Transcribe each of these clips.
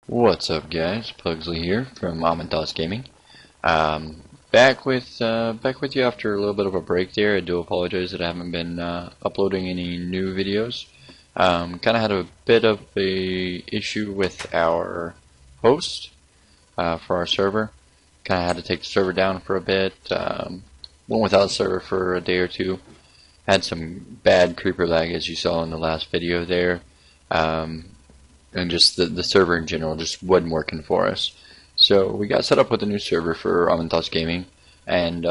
What's up, guys? Puggzly here from Amenthes Gaming. Back with you after a little bit of a break there. I do apologize that I haven't been uploading any new videos. Kind of had a bit of a issue with our host for our server. Kind of had to take the server down for a bit. Went without the server for a day or two. Had some bad creeper lag, as you saw in the last video there. And just the server in general just wasn't working for us. So we got set up with a new server for Amenthes Gaming and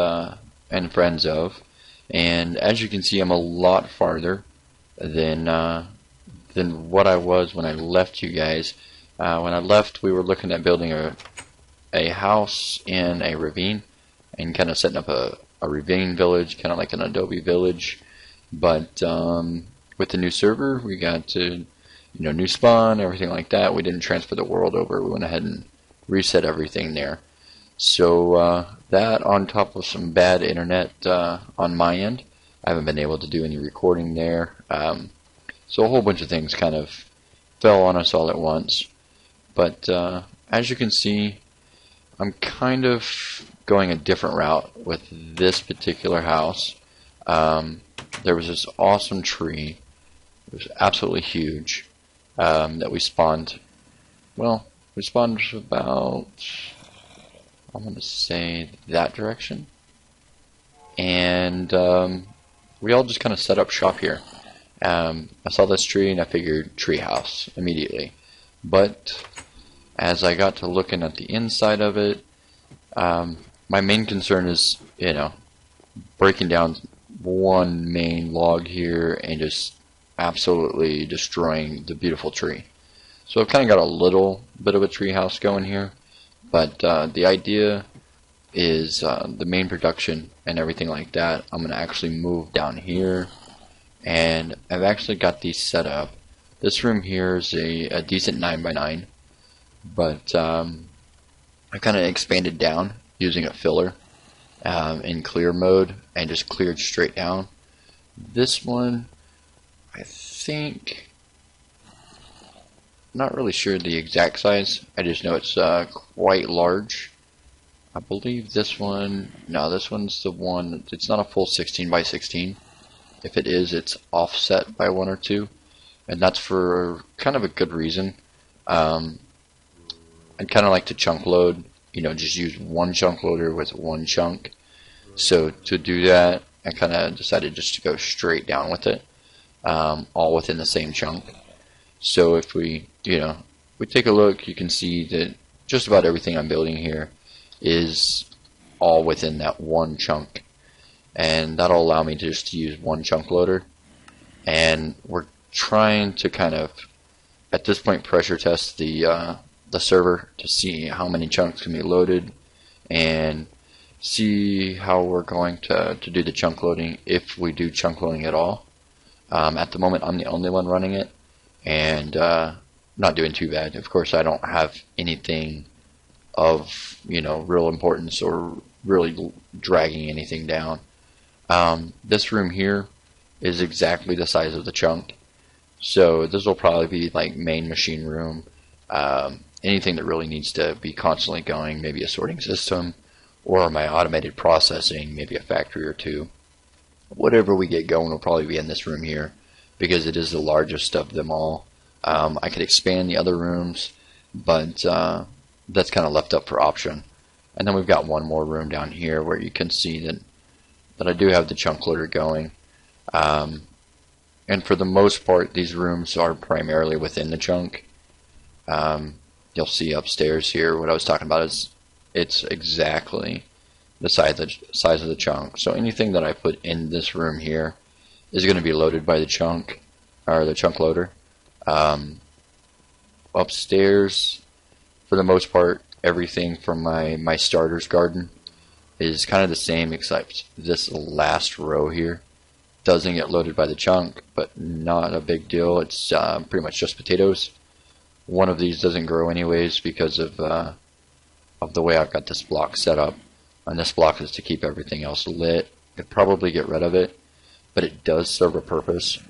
friends of. And as you can see, I'm a lot farther than what I was when I left you guys. When I left, we were looking at building a house in a ravine and kind of setting up a ravine village, kind of like an adobe village. But with the new server, we got to new spawn, everything like that. We didn't transfer the world over. We went ahead and reset everything there. So that on top of some bad internet on my end, I haven't been able to do any recording there. So a whole bunch of things kind of fell on us all at once. But as you can see, I'm kind of going a different route with this particular house. There was this awesome tree. It was absolutely huge. That we spawned. Well, we spawned about, I'm going to say, that direction. And we all just kind of set up shop here. I saw this tree and I figured tree house immediately. But as I got to looking at the inside of it, my main concern is, breaking down one main log here and just absolutely destroying the beautiful tree. So I've kind of got a little bit of a tree house going here, but the idea is the main production and everything like that. I'm going to actually move down here, and I've actually got these set up. This room here is a decent 9x9, but I kind of expanded down using a filler in clear mode and just cleared straight down. This one, I think, not really sure the exact size. I just know it's quite large. I believe this one, no, this one's the one, it's not a full 16x16. If it is, it's offset by 1 or 2, and that's for kind of a good reason. I'd kind of like to chunk load, just use one chunk loader with one chunk. So to do that, I kind of decided just to go straight down with it. All within the same chunk. So if we take a look, you can see that just about everything I'm building here is all within that one chunk, and that'll allow me to just use one chunk loader. And we're trying to kind of, at this point, pressure test the server to see how many chunks can be loaded and see how we're going to do the chunk loading, if we do chunk loading at all. At the moment, I'm the only one running it, and not doing too bad. Of course, I don't have anything of real importance or really dragging anything down. This room here is exactly the size of the chunk, so this will probably be like main machine room. Anything that really needs to be constantly going, maybe a sorting system, or my automated processing, maybe a factory or two. Whatever we get going will probably be in this room here, because it is the largest of them all. I could expand the other rooms, but that's kind of left up for option. And then we've got one more room down here where you can see that I do have the chunk loader going. And for the most part, these rooms are primarily within the chunk. You'll see upstairs here, what I was talking about is it's exactly the size of the chunk. So anything that I put in this room here is going to be loaded by the chunk, or the chunk loader. Upstairs, for the most part, everything from my starter's garden is kind of the same, except this last row here doesn't get loaded by the chunk, but not a big deal. It's pretty much just potatoes. One of these doesn't grow anyways because of the way I've got this block set up. And this block is to keep everything else lit. I'd probably get rid of it, but it does serve a purpose.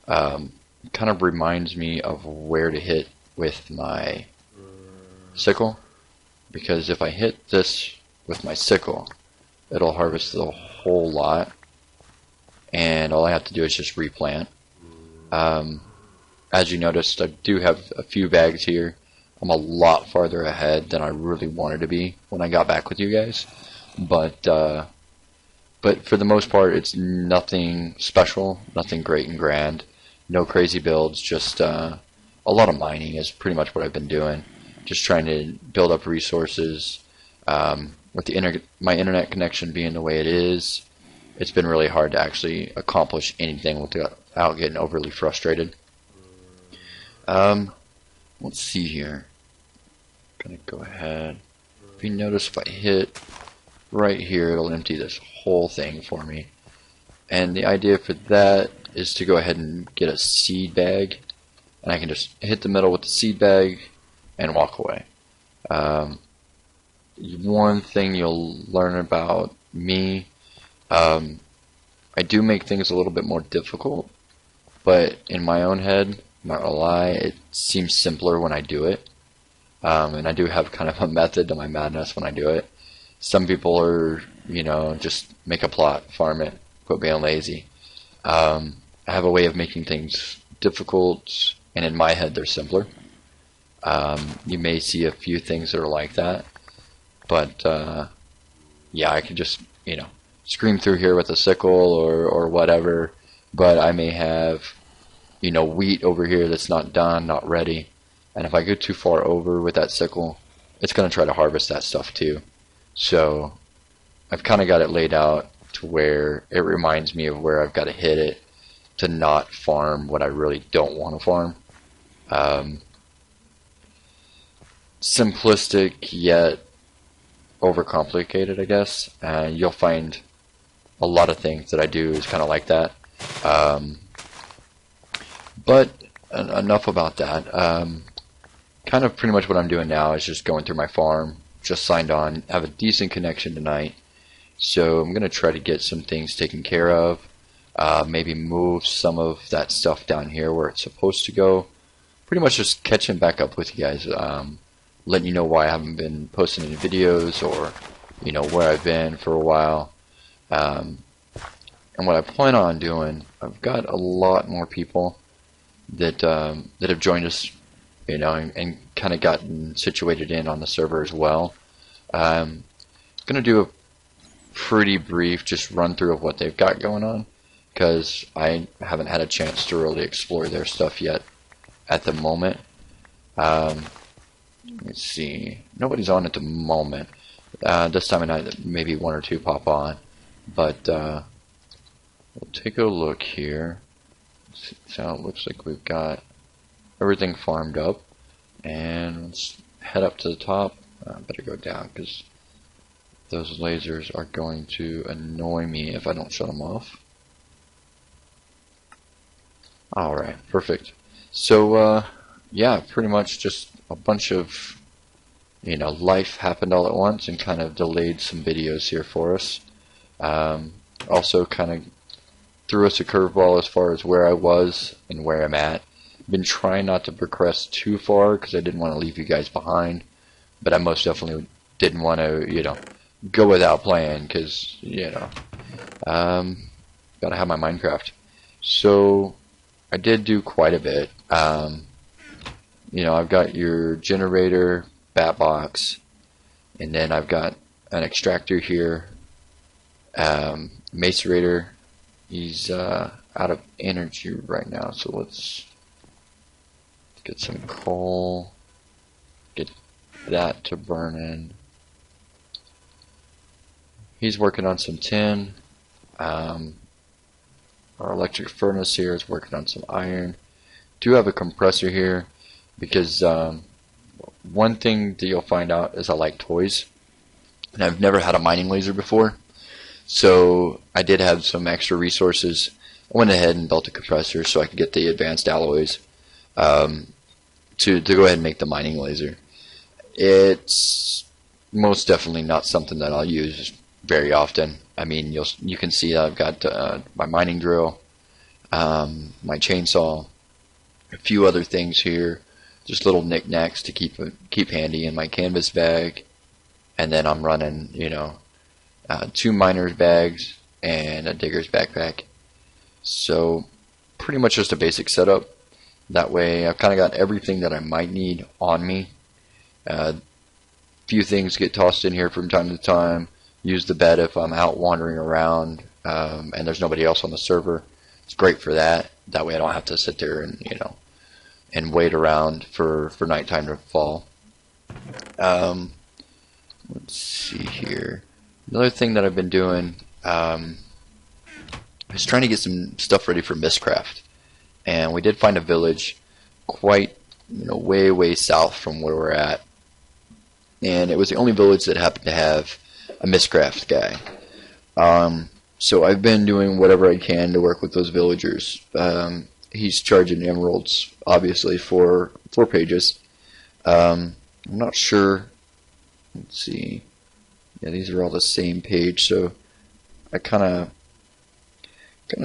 It kind of reminds me of where to hit with my sickle, because if I hit this with my sickle, it'll harvest the whole lot, and all I have to do is just replant. As you noticed, I do have a few bags here. I'm a lot farther ahead than I really wanted to be when I got back with you guys, but for the most part, it's nothing special, nothing great and grand, no crazy builds, just a lot of mining is pretty much what I've been doing. Just trying to build up resources. With my internet connection being the way it is, it's been really hard to actually accomplish anything without getting overly frustrated. Let's see here. Gonna go ahead. If you notice, if I hit right here, it'll empty this whole thing for me. And the idea for that is to go ahead and get a seed bag, and I can just hit the middle with the seed bag and walk away. One thing you'll learn about me, I do make things a little bit more difficult, but in my own head, not gonna lie, it seems simpler when I do it. And I do have kind of a method to my madness when I do it. Some people are, just make a plot, farm it, quit being lazy. I have a way of making things difficult, and in my head they're simpler. You may see a few things that are like that, but yeah, I can just, scream through here with a sickle or whatever, but I may have, wheat over here that's not done, not ready, and if I go too far over with that sickle, it's going to try to harvest that stuff too. So I've kind of got it laid out to where it reminds me of where I've got to hit it to not farm what I really don't want to farm. Simplistic yet overcomplicated, I guess. You'll find a lot of things that I do is kind of like that. But enough about that. Kind of pretty much what I'm doing now is just going through my farm. Just signed on, have a decent connection tonight, so I'm going to try to get some things taken care of. Maybe move some of that stuff down here where it's supposed to go. Pretty much just catching back up with you guys. Letting you know why I haven't been posting any videos, or where I've been for a while. And what I plan on doing, I've got a lot more people that have joined us, and kind of gotten situated in on the server as well. I'm gonna do a pretty brief just run through of what they've got going on, because I haven't had a chance to really explore their stuff yet at the moment. Let's see, nobody's on at the moment. This time of night maybe one or two pop on, but we'll take a look here. So it looks like we've got everything farmed up, and let's head up to the top. Better go down, because those lasers are going to annoy me if I don't shut them off. Alright, perfect. So yeah, pretty much just a bunch of life happened all at once and kind of delayed some videos here for us. Also kind of threw us a curveball as far as where I was and where I'm at. Been trying not to progress too far because I didn't want to leave you guys behind, but I most definitely didn't want to go without playing, because gotta have my Minecraft. So I did do quite a bit. I've got your generator, bat box, and then I've got an extractor here. Macerator, he's out of energy right now, so let's get some coal, get that to burn in. He's working on some tin. Our electric furnace here is working on some iron. Do have a compressor here, because one thing that you'll find out is I like toys, and I've never had a mining laser before, so I did have some extra resources. I went ahead and built a compressor so I could get the advanced alloys to go ahead and make the mining laser. It's most definitely not something that I'll use very often. I mean, you can see that I've got my mining drill, my chainsaw, a few other things here just little knickknacks to keep handy in my canvas bag, and then I'm running, you know, 2 miner's bags and a digger's backpack. So pretty much just a basic setup. That way I've kind of got everything that I might need on me. Few things get tossed in here from time to time. Use the bed if I'm out wandering around and there's nobody else on the server. It's great for that. That way I don't have to sit there and, you know, and wait around for nighttime to fall. Let's see here. Another thing that I've been doing is trying to get some stuff ready for Mistcraft. And we did find a village quite, you know, way south from where we're at. And it was the only village that happened to have a Mistcraft guy. So I've been doing whatever I can to work with those villagers. He's charging emeralds, obviously, for 4 pages. I'm not sure. Let's see. Yeah, these are all the same page, so I kind of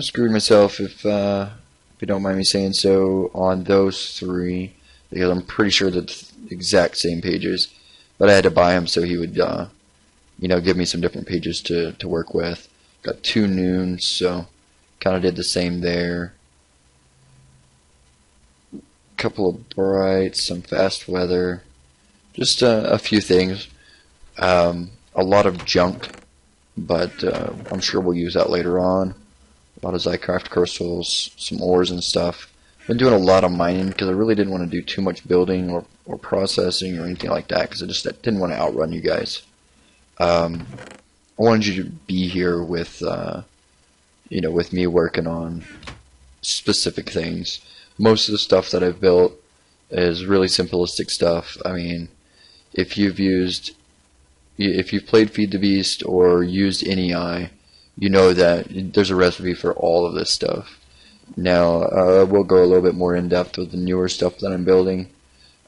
screwed myself, if you don't mind me saying so, on those 3, because I'm pretty sure they're the exact same pages. But I had to buy him so he would, you know, give me some different pages to work with. Got 2 noons, so kind of did the same there. Couple of brights, some fast weather, just a few things. A lot of junk, but I'm sure we'll use that later on. A lot of Zycraft crystals, some ores and stuff. Been doing a lot of mining because I really didn't want to do too much building or processing or anything like that, because I didn't want to outrun you guys. I wanted you to be here with, you know, with me working on specific things. Most of the stuff that I've built is really simplistic stuff. I mean, if you've played Feed the Beast or used NEI, you know that there's a recipe for all of this stuff. Now, we'll go a little bit more in depth with the newer stuff that I'm building.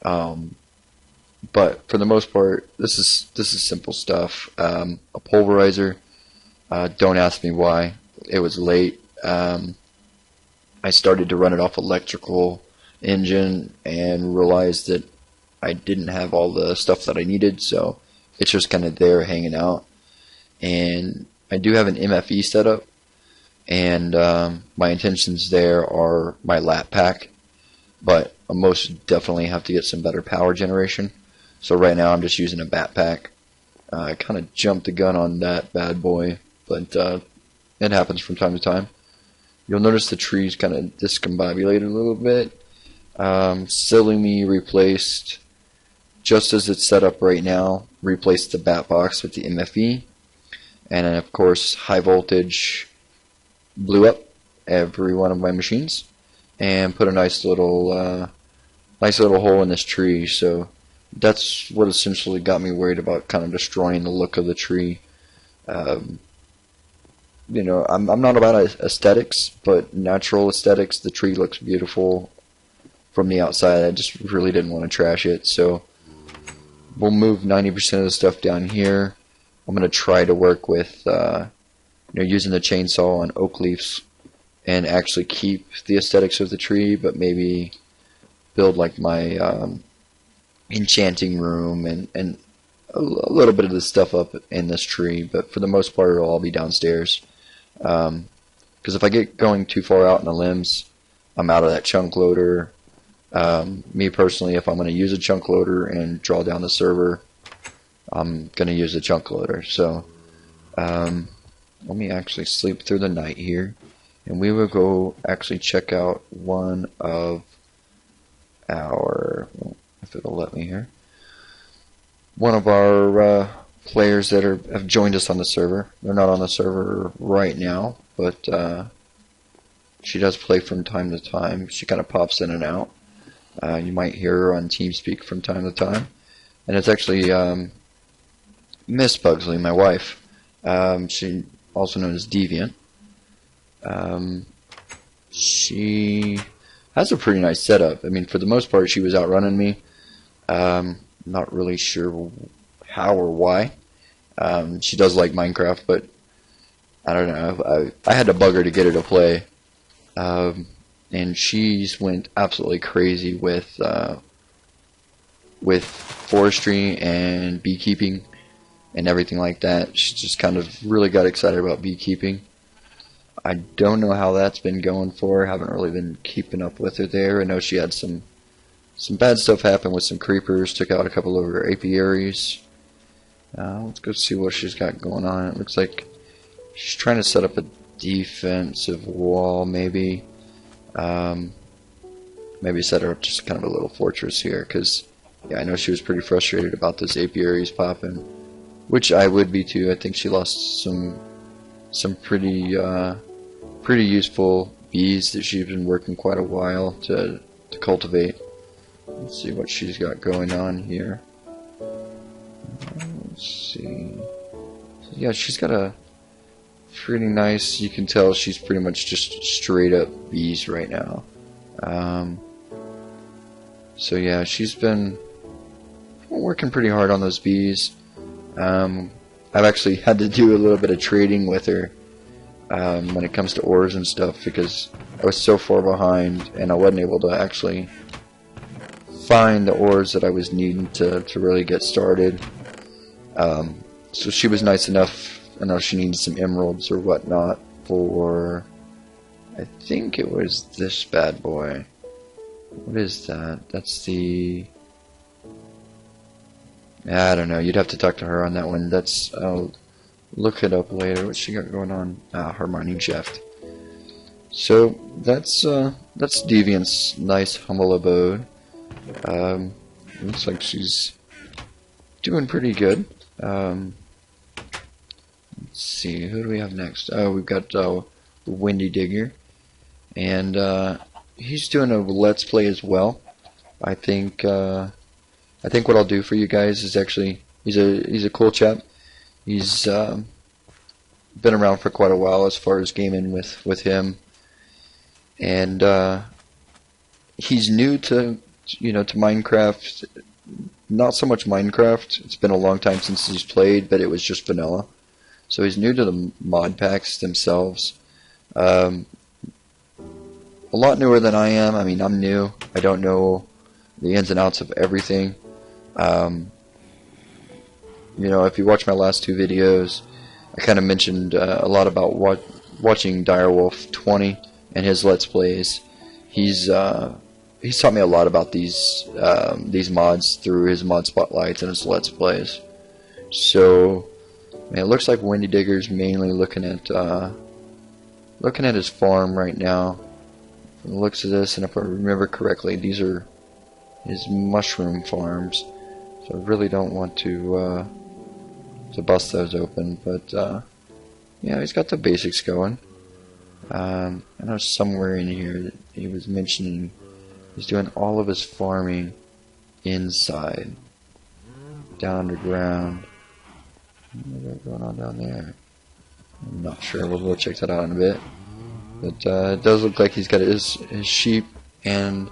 But for the most part, this is simple stuff. A pulverizer. Don't ask me why. It was late. I started to run it off electrical engine and realized that I didn't have all the stuff that I needed, so it's just kind of there hanging out. And I do have an MFE setup, and my intentions there are my lap pack, but I most definitely have to get some better power generation. So right now I'm just using a backpack. I kind of jumped the gun on that bad boy, but it happens from time to time. You'll notice the trees kind of discombobulated a little bit. Silly me replaced, just as it's set up right now, replaced the bat box with the MFE. And then of course high voltage blew up every one of my machines and put a nice little hole in this tree. So that's what essentially got me worried about kind of destroying the look of the tree. You know, I'm not about aesthetics, but natural aesthetics. The tree looks beautiful from the outside. I just really didn't want to trash it, so we'll move 90% of the stuff down here. I'm going to try to work with you know, using the chainsaw on oak leaves and actually keep the aesthetics of the tree, but maybe build like my enchanting room and a little bit of the stuff up in this tree, but for the most part it'll all be downstairs. Because if I get going too far out in the limbs, I'm out of that chunk loader. Me personally, if I'm going to use a chunk loader and draw down the server, I'm going to use a chunk loader. So let me actually sleep through the night here, and we will go actually check out one of our, if it'll let me here, one of our players that have joined us on the server. They're not on the server right now, but she does play from time to time. She kind of pops in and out. You might hear her on TeamSpeak from time to time. And it's actually Miss Puggzly, my wife. She also known as Deviant. She has a pretty nice setup. I mean, for the most part, she was outrunning me. Not really sure how or why. She does like Minecraft, but I don't know. I had to bug her to get her to play. And she's went absolutely crazy with with forestry and beekeeping and everything like that. She just kind of really got excited about beekeeping. I don't know how that's been going for her. Haven't really been keeping up with her there. I know she had some bad stuff happen with some creepers. Took out a couple of her apiaries. Let's go see what she's got going on. It looks like she's trying to set up a defensive wall, maybe. Maybe set her up just kind of a little fortress here, because yeah, I know she was pretty frustrated about those apiaries popping, which I would be too. I think she lost some pretty useful bees that she's been working quite a while to cultivate. Let's see what she's got going on here. Let's see. So yeah, she's got a pretty nice. You can tell she's pretty much just straight up bees right now. So yeah, she's been working pretty hard on those bees. I've actually had to do a little bit of trading with her when it comes to ores and stuff, because I was so far behind and I wasn't able to actually find the ores that I was needing to really get started. So she was nice enough. I know she needed some emeralds or whatnot for, I think it was this bad boy. What is that? That's the... I don't know. You'd have to talk to her on that one. That's... I'll look it up later. What she got going on? Her mining shaft. So that's Deviant's nice humble abode. Looks like she's doing pretty good. Let's see. Who do we have next? Oh, we've got the Windy Digger, and he's doing a let's play as well. I think what I'll do for you guys is actually he's a cool chap. He's been around for quite a while as far as gaming with him, and he's new to Minecraft. Not so much Minecraft. It's been a long time since he's played, but it was just vanilla. So he's new to the mod packs themselves. A lot newer than I am. I mean, I'm new. I don't know the ins and outs of everything. If you watch my last two videos, I kind of mentioned a lot about watching Direwolf20 and his Let's Plays. He's taught me a lot about these mods through his mod spotlights and his Let's Plays. So, man, it looks like Windy Digger's mainly looking at his farm right now. From the looks of this, and if I remember correctly, these are his mushroom farms. So I really don't want to bust those open, but yeah, he's got the basics going. I know somewhere in here that he was mentioning he's doing all of his farming inside, down underground. What's going on down there? I'm not sure. We'll go check that out in a bit. But it does look like he's got his sheep and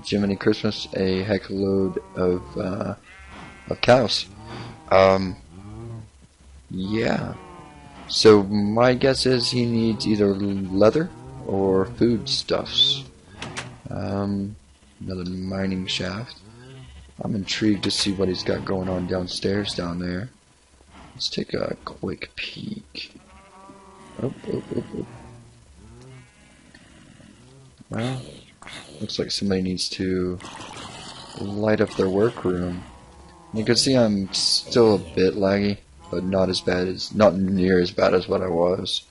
Jiminy Christmas a heck of a load of cows. Yeah. So my guess is he needs either leather or foodstuffs. Another mining shaft. I'm intrigued to see what he's got going on downstairs down there. Let's take a quick peek. Oh. Well, looks like somebody needs to light up their workroom. You can see I'm still a bit laggy, but not near as bad as what I was.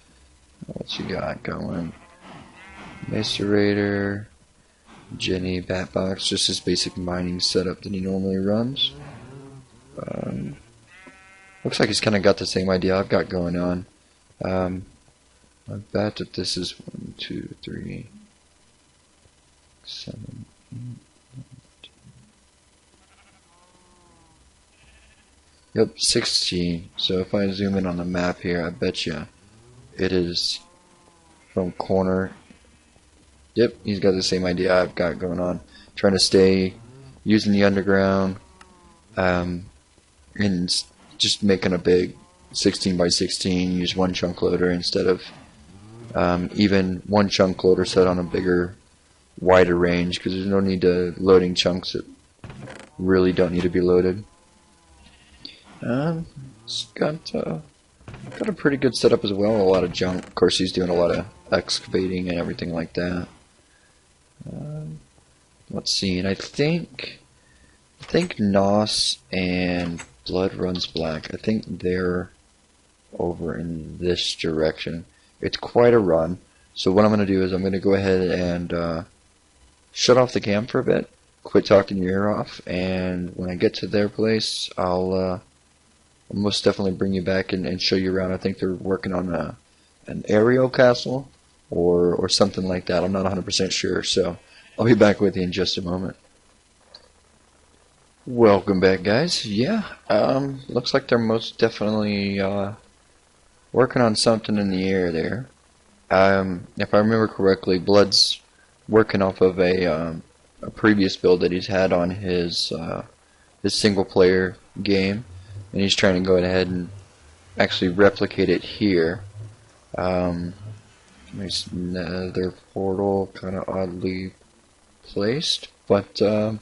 What you got going? Macerator, Jenny, Batbox, just his basic mining setup that he normally runs. Looks like he's kind of got the same idea I've got going on. I bet that this is 1, 2, 3, 7, 8. Yep, 16. So if I zoom in on the map here, I bet you it is from corner. Yep, he's got the same idea I've got going on. Trying to stay using the underground, and just making a big 16 by 16. Use one chunk loader instead of even one chunk loader set on a bigger, wider range, because there's no need to loading chunks at really don't need to be loaded. It's got a pretty good setup as well. A lot of junk. Of course, he's doing a lot of excavating and everything like that. Let's see. And I think Nos and Blood Runs Black. I think they're over in this direction. It's quite a run. So what I'm going to do is I'm going to go ahead and shut off the cam for a bit. Quit talking your ear off. And when I get to their place, I'll most definitely bring you back and show you around. I think they're working on an aerial castle or something like that. I'm not 100% sure, so I'll be back with you in just a moment. Welcome back, guys. Yeah, looks like they're most definitely working on something in the air there. If I remember correctly, Blood's working off of a previous build that he's had on his single-player game. And he's trying to go ahead and actually replicate it here. There's another portal, kind of oddly placed, but I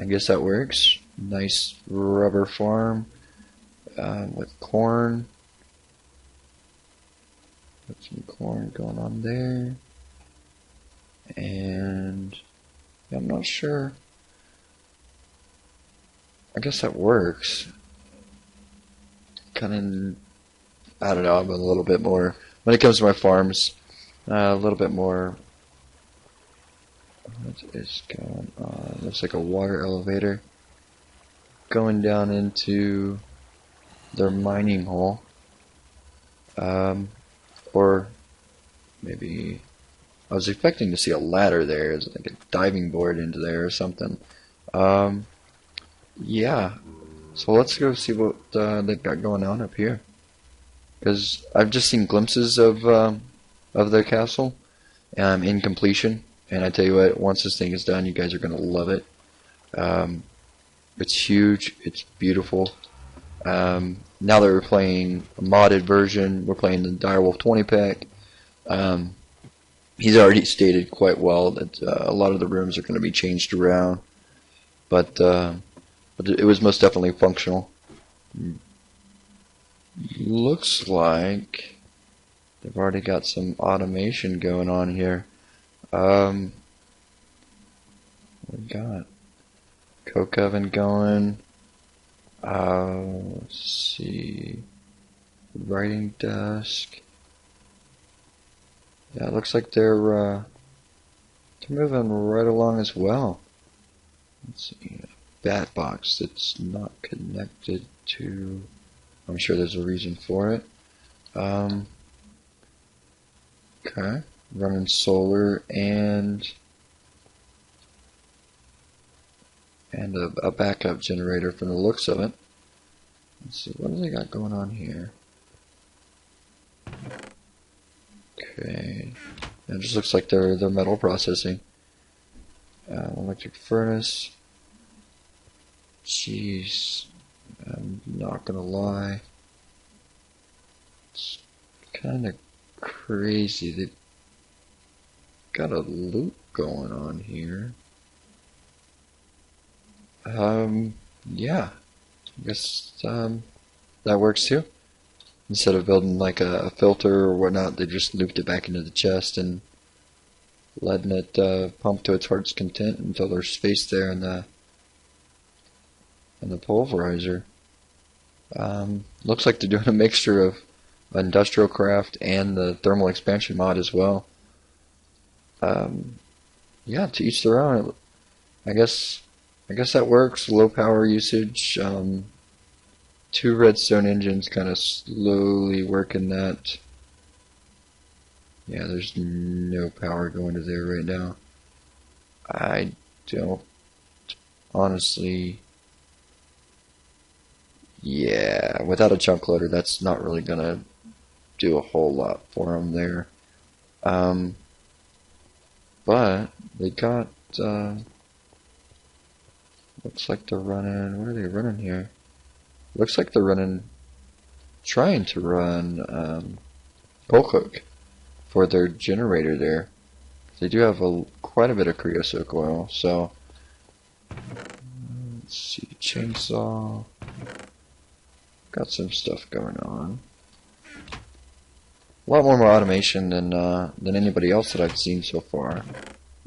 guess that works. Nice rubber farm with corn. Got some corn going on there, and I'm not sure. I guess that works. Kind of, I don't know, I'm a little bit more, when it comes to my farms, a little bit more, what is going on? Looks like a water elevator going down into their mining hole, or maybe, I was expecting to see a ladder there, it's like a diving board into there or something. Yeah. So let's go see what they've got going on up here. Because I've just seen glimpses of their castle in completion. And I tell you what, once this thing is done, you guys are going to love it. It's huge. It's beautiful. Now that we're playing a modded version, we're playing the Direwolf20 pack. He's already stated quite well that a lot of the rooms are going to be changed around. But it was most definitely functional. Looks like they've already got some automation going on here. We got coke oven going. Let's see, writing desk. Yeah, it looks like they're moving right along as well. Let's see. Bat box that's not connected to, I'm sure there's a reason for it. Okay, running solar and a backup generator from the looks of it. Let's see, what do they got going on here? Okay, it just looks like they're metal processing. Electric furnace. Jeez, I'm not gonna lie, it's kind of crazy. They've got a loop going on here. Yeah, I guess that works too. Instead of building like a filter or whatnot, they just looped it back into the chest and letting it pump to its heart's content until there's space there in the pulverizer. Looks like they're doing a mixture of industrial craft and the thermal expansion mod as well. Yeah, to each their own. I guess that works. Low power usage. 2 redstone engines kind of slowly working that. Yeah, there's no power going to there right now. I don't honestly. Yeah, without a chunk loader, that's not really gonna do a whole lot for them there. But they got. Looks like they're running. What are they running here? Looks like they're running. Trying to run coal coke for their generator there. They do have quite a bit of creosote oil, so Let's see, chainsaw. Got some stuff going on. A lot more automation than anybody else that I've seen so far.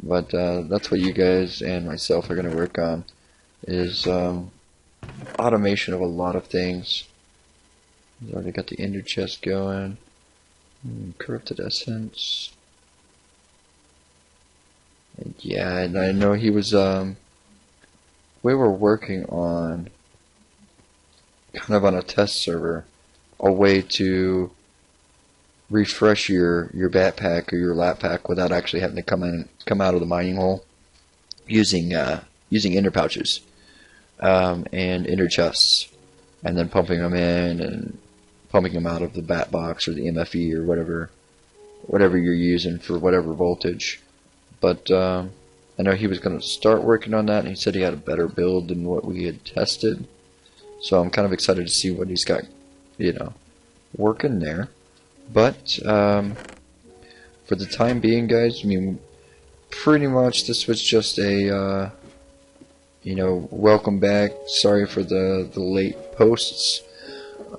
But that's what you guys and myself are going to work on, is automation of a lot of things. We've already got the ender chest going. Corrupted essence. And yeah, and I know he was, we were working on, kind of on a test server, a way to refresh your backpack or your lap pack without actually having to come out of the mining hole, using ender pouches and ender chests, and then pumping them in and pumping them out of the bat box or the MFE or whatever you're using for whatever voltage. But I know he was going to start working on that, and he said he had a better build than what we had tested. So I'm kind of excited to see what he's got, working there. But for the time being, guys, I mean, pretty much this was just a welcome back. Sorry for the late posts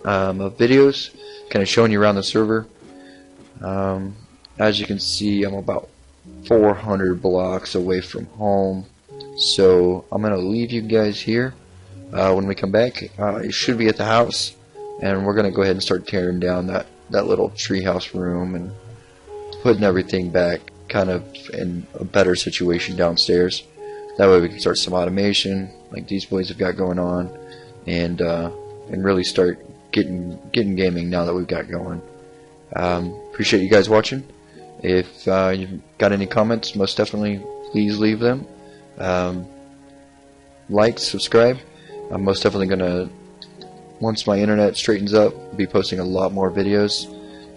of videos, kind of showing you around the server. As you can see, I'm about 400 blocks away from home, so I'm gonna leave you guys here. When we come back, it should be at the house, and we're gonna go ahead and start tearing down that little treehouse room and putting everything back kind of in a better situation downstairs. That way we can start some automation like these boys have got going on, and really start getting gaming now that we've got going. Appreciate you guys watching. If you've got any comments, most definitely please leave them. Like, subscribe. I'm most definitely gonna, once my internet straightens up, be posting a lot more videos,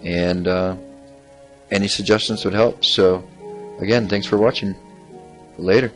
and any suggestions would help. So again, thanks for watching. Later.